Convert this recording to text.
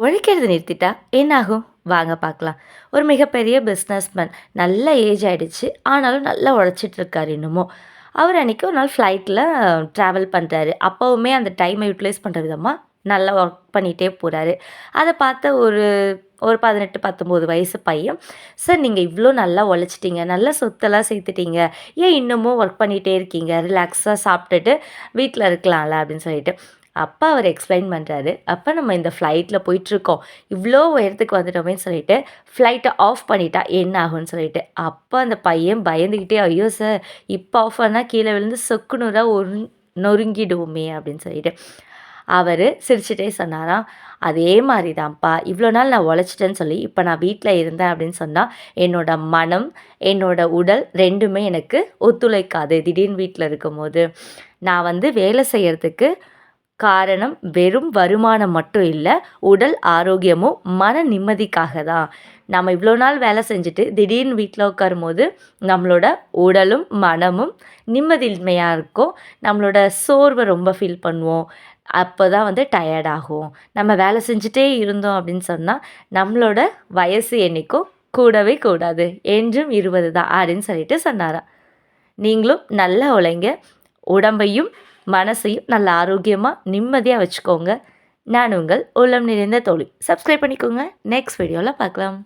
உழைக்கிறத நிறுத்திட்டா என்னாகும்? வாங்க பார்க்கலாம். ஒரு மிகப்பெரிய பிஸ்னஸ்மேன். நல்ல ஏஜ் ஆயிடுச்சு. ஆனாலும் நல்லா உழைச்சிட்டு இருக்காரு இன்னமும். அவர் அன்னைக்கு ஒரு நாள் ஃப்ளைட்டில ட்ராவல் பண்றாரு. அப்பவுமே அந்த டைமை யூட்டிலைஸ் பண்ற விதமா நல்லா ஒர்க் பண்ணிட்டே போறாரு. அத பார்த்த ஒரு ஒரு 18, 19 வயசு பையன், "சார் நீங்க இவ்ளோ நல்லா உழைச்சிட்டீங்க. நல்ல சொத்தெல்லாம் சேர்த்துட்டீங்க. ஏன் இன்னமும் ஒர்க் பண்ணிட்டே இருக்கீங்க? ரிலாக்ஸா சாப்பிட்டுட்டு வீட்ல இருக்கலாம்ல." அப்படின்னு சொல்லிட்டு. அப்ப அவர் எக்ஸ்ப்ளைன் பண்றாரு. "அப்ப நம்ம இந்த ஃப்ளைட்ல போயிட்டுருக்கோம். இவ்ளோ உயரத்துக்கு வந்துட்டோமேன்னு சொல்லிட்டு, ஃப்ளைட்ட ஆஃப் பண்ணிட்டா என்ன ஆகும்ன்னு?" சொல்லிட்டு. அப்ப அந்த பையன் பயந்துகிட்டே, "ஐயோ சார்! இப்ப ஆஃப் பண்ணா கீழ விழுந்து சொக்கு நூறா நொறுங்கிடுவோமே!" அப்படின்னு சொல்லிட்டு. அவரு சிரிச்சுட்டே சொன்னாராம், "அதே மாரி தான்ப்பா, இவ்ளோ நாள் நான் உழைச்சிட்டேன்னு சொல்லி, இப்ப நான் வீட்ல இருந்தேன் அப்படின்னு சொன்னா, என்னோட மனம், என்னோட உடல் 2மே எனக்கு ஒத்துழைக்காது. திடீர்னு வீட்ல இருக்கும்போது. நான் வந்து வேலை செய்யறதுக்கு காரணம் வெறும் வருமானம் மட்டும் இல்ல, உடல் ஆரோக்கியமும், மன நிம்மதிக்காக தான். நம்ம இவ்ளோ நாள் வேலை செஞ்சுட்டு, திடீர்னு வீட்ல உட்காரும்போது, நம்மளோட உடலும், மனமும் நிம்மதியின்மையா இருக்கும். நம்மளோட சோர்வ ரொம்ப ஃபீல் பண்ணுவோம். அப்பதான் வந்து டயர்ட் ஆகும். நம்ம வேலை செஞ்சுட்டே இருந்தோம் அப்படின்னு சொன்னா, நம்மளோட வயசு என்னைக்கும் கூடவே கூடாது. என்றும் 20 தான்." அப்படின்னு சொல்லிட்டு சொன்னாராம். நீங்களும் நல்லா உழைங்க. உடம்பையும், மனசையும் நல்ல ஆரோக்கியமா, நிம்மதியா வச்சுக்கோங்க. நான் உங்கள் உள்ளம் நிறைந்த தோழி. சப்ஸ்கிரைப் பண்ணிக்கோங்க. நெக்ஸ்ட் வீடியோல பார்க்கலாம்.